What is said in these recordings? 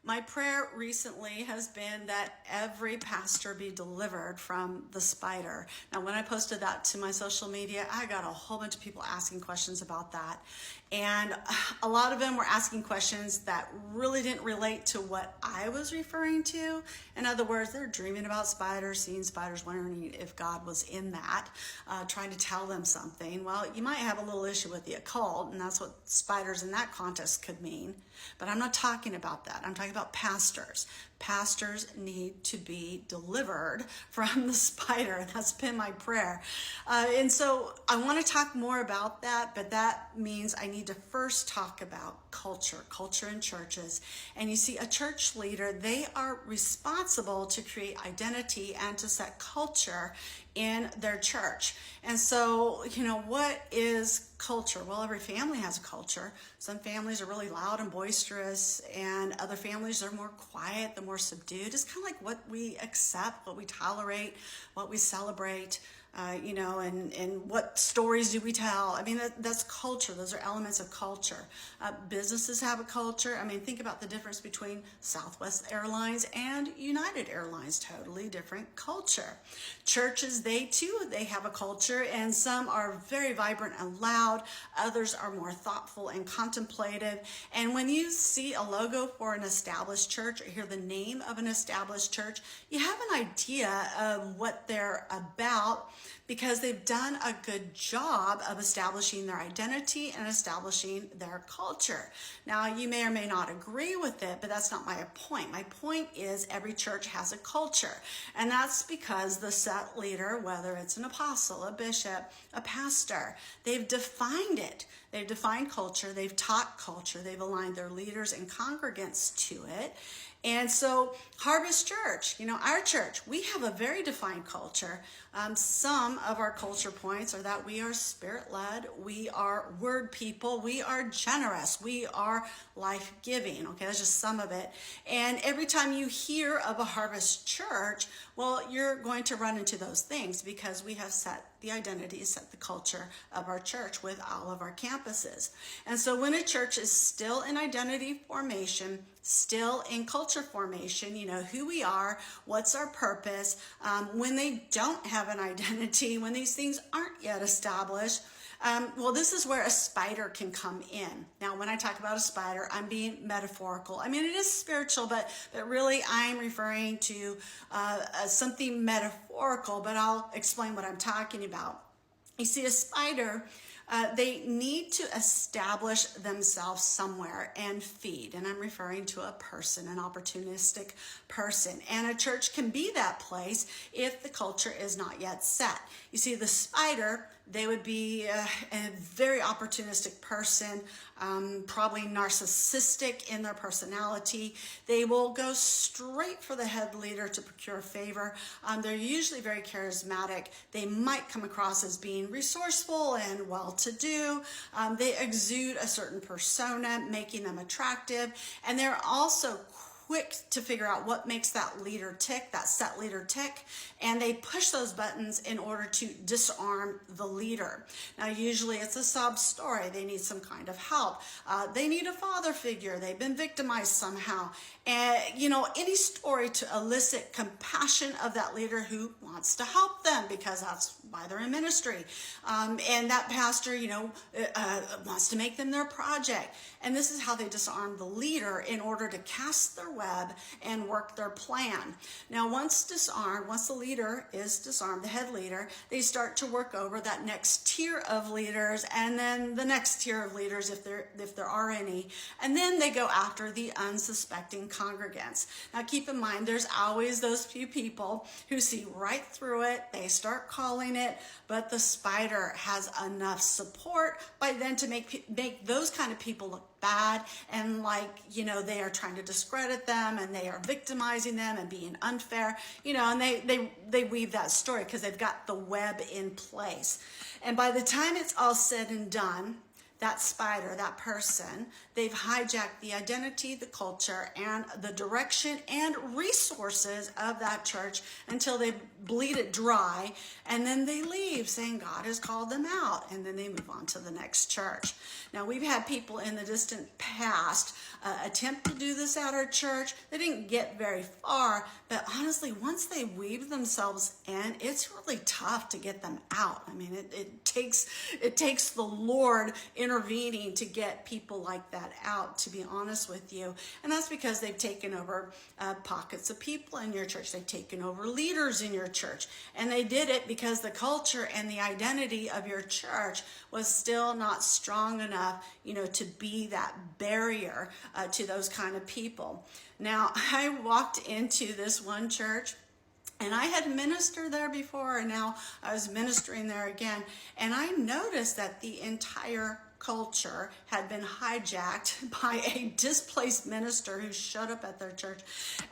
My prayer recently has been that every pastor be delivered from the spider. Now, when I posted that to my social media, I got a whole bunch of people asking questions about that. And a lot of them were asking questions that really didn't relate to what I was referring to. In other words, they're dreaming about spiders, seeing spiders, wondering if God was in that, trying to tell them something. Well, you might have a little issue with the occult, and that's what spiders in that context could mean. But I'm not talking about that. I'm talking about pastors. Pastors need to be delivered from the spider. That's been my prayer. And so I want to talk more about that, but that means I need to first talk about culture in churches. And you see, a church leader, they are responsible to create identity and to set culture in their church. And so, what is culture? Well, every family has a culture. Some families are really loud and boisterous, and other families are more quiet, they're more subdued. It's kind of like what we accept, what we tolerate, what we celebrate. And what stories do we tell? I mean, that's culture. Those are elements of culture. Businesses have a culture. I mean, think about the difference between Southwest Airlines and United Airlines. Totally different culture. Churches, they have a culture, and some are very vibrant and loud. Others are more thoughtful and contemplative. And when you see a logo for an established church or hear the name of an established church, you have an idea of what they're about, because they've done a good job of establishing their identity and establishing their culture. Now, you may or may not agree with it, but that's not my point. My point is every church has a culture, and that's because the set leader, whether it's an apostle, a bishop, a pastor, they've defined it. They've defined culture, they've taught culture, they've aligned their leaders and congregants to it. And so Harvest Church, our church, we have a very defined culture. Some of our culture points are that we are spirit-led, we are word people, we are generous, we are life-giving. Okay, that's just some of it. And every time you hear of a Harvest Church, well, you're going to run into those things because we have set the identity, set the culture of our church with all of our campuses. And so when a church is still in identity formation, still in culture formation, who we are, what's our purpose, when they don't have an identity, when these things aren't yet established, well, this is where a spider can come in. Now, when I talk about a spider, I'm being metaphorical. I mean, it is spiritual, but really I'm referring to something metaphorical, but I'll explain what I'm talking about. You see, a spider, they need to establish themselves somewhere and feed. And I'm referring to a person, an opportunistic person. And a church can be that place if the culture is not yet set. You see, the spider, they would be a very opportunistic person, probably narcissistic in their personality. They will go straight for the head leader to procure favor. They're usually very charismatic. They might come across as being resourceful and well-to-do. They exude a certain persona, making them attractive. And they're also quick to figure out what makes that leader tick, that set leader tick, and they push those buttons in order to disarm the leader. Now, usually it's a sob story. They need some kind of help. They need a father figure. They've been victimized somehow. And, any story to elicit compassion of that leader who wants to help them, because that's why they're in ministry. And that pastor, wants to make them their project. And this is how they disarm the leader in order to cast their web and work their plan. Now, once the leader is disarmed, the head leader, they start to work over that next tier of leaders, and then the next tier of leaders, if there are any, and then they go after the unsuspecting congregants. Now, keep in mind, there's always those few people who see right through it. They start calling it, but the spider has enough support by then to make those kind of people look bad, and they are trying to discredit them, and they are victimizing them and being unfair, and they weave that story because they've got the web in place. And by the time it's all said and done, that spider, that person, they've hijacked the identity, the culture, and the direction and resources of that church until they bleed it dry, and then they leave saying God has called them out, and then they move on to the next church. Now, we've had people in the distant past attempt to do this at our church. They didn't get very far, but honestly, once they weave themselves in, it's really tough to get them out. I mean, it takes the Lord intervening to get people like that out, to be honest with you. And that's because they've taken over pockets of people in your church. They've taken over leaders in your church. And they did it because the culture and the identity of your church was still not strong enough, to be that barrier to those kind of people. Now, I walked into this one church, and I had ministered there before, and now I was ministering there again. And I noticed that the entire culture had been hijacked by a displaced minister who showed up at their church.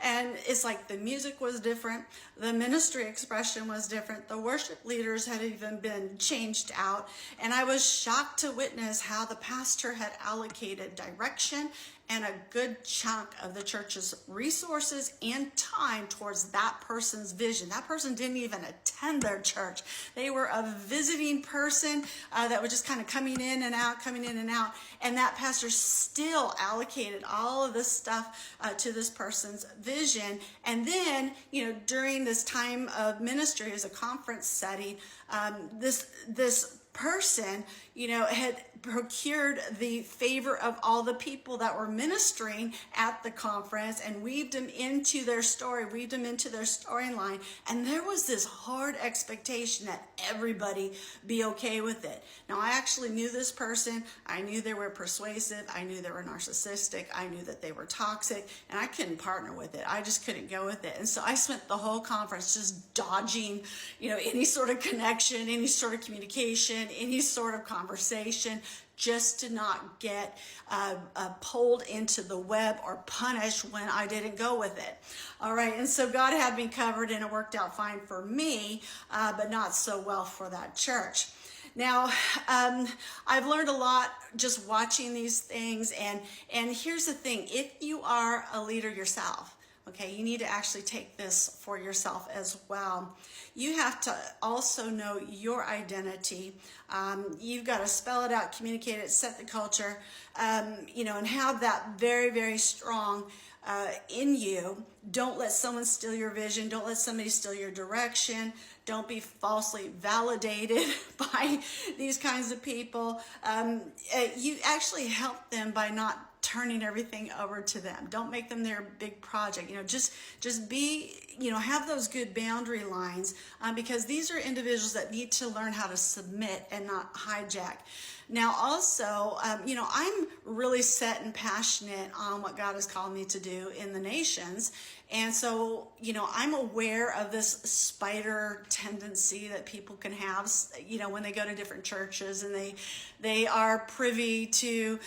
And it's like the music was different, the ministry expression was different, the worship leaders had even been changed out. And I was shocked to witness how the pastor had allocated direction and a good chunk of the church's resources and time towards that person's vision. That person didn't even attend their church. They were a visiting person that was just kind of coming in and out. And that pastor still allocated all of this stuff to this person's vision. And then, during this time of ministry as a conference setting, this person, had procured the favor of all the people that were ministering at the conference and weaved them into their storyline. And there was this hard expectation that everybody be okay with it. Now, I actually knew this person. I knew they were persuasive. I knew they were narcissistic. I knew that they were toxic, and I couldn't partner with it. I just couldn't go with it. And so I spent the whole conference just dodging, any sort of connection, any sort of communication, any sort of conversation, just to not get pulled into the web or punished when I didn't go with it. All right, and so God had me covered, and it worked out fine for me, but not so well for that church. Now, I've learned a lot just watching these things, and here's the thing: if you are a leader yourself, okay, you need to actually take this for yourself as well. You have to also know your identity. You've got to spell it out, communicate it, set the culture, and have that very, very strong in you. Don't let someone steal your vision. Don't let somebody steal your direction. Don't be falsely validated by these kinds of people. You actually help them by not turning everything over to them. Don't make them their big project. Just be, have those good boundary lines, because these are individuals that need to learn how to submit and not hijack. Now, also, I'm really set and passionate on what God has called me to do in the nations. And so, I'm aware of this spider tendency that people can have, when they go to different churches, and they are privy to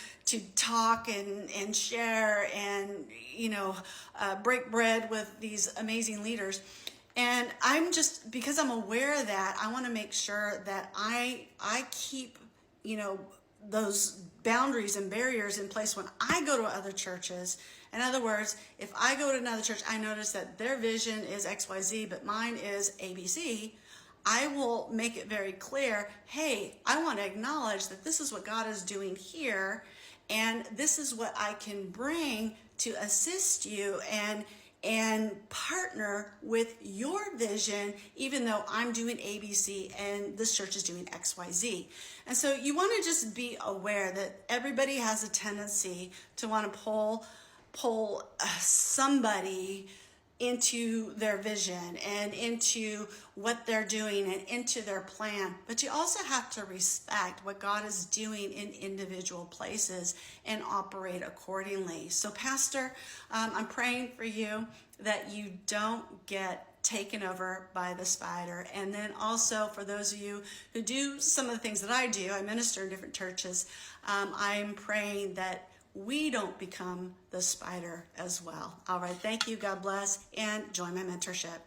talk and share and, break bread with these amazing leaders. And because I'm aware of that, I want to make sure that I keep, those boundaries and barriers in place when I go to other churches. In other words, if I go to another church, I notice that their vision is XYZ, but mine is ABC. I will make it very clear, hey, I want to acknowledge that this is what God is doing here, and this is what I can bring to assist you and partner with your vision, even though I'm doing ABC and this church is doing XYZ. And so you want to just be aware that everybody has a tendency to want to pull somebody into their vision and into what they're doing and into their plan. But you also have to respect what God is doing in individual places and operate accordingly. So, Pastor, I'm praying for you that you don't get taken over by the spider. And then also for those of you who do some of the things that I do, I minister in different churches, I'm praying that we don't become the spider as well. All right, thank you, God bless, and join my mentorship.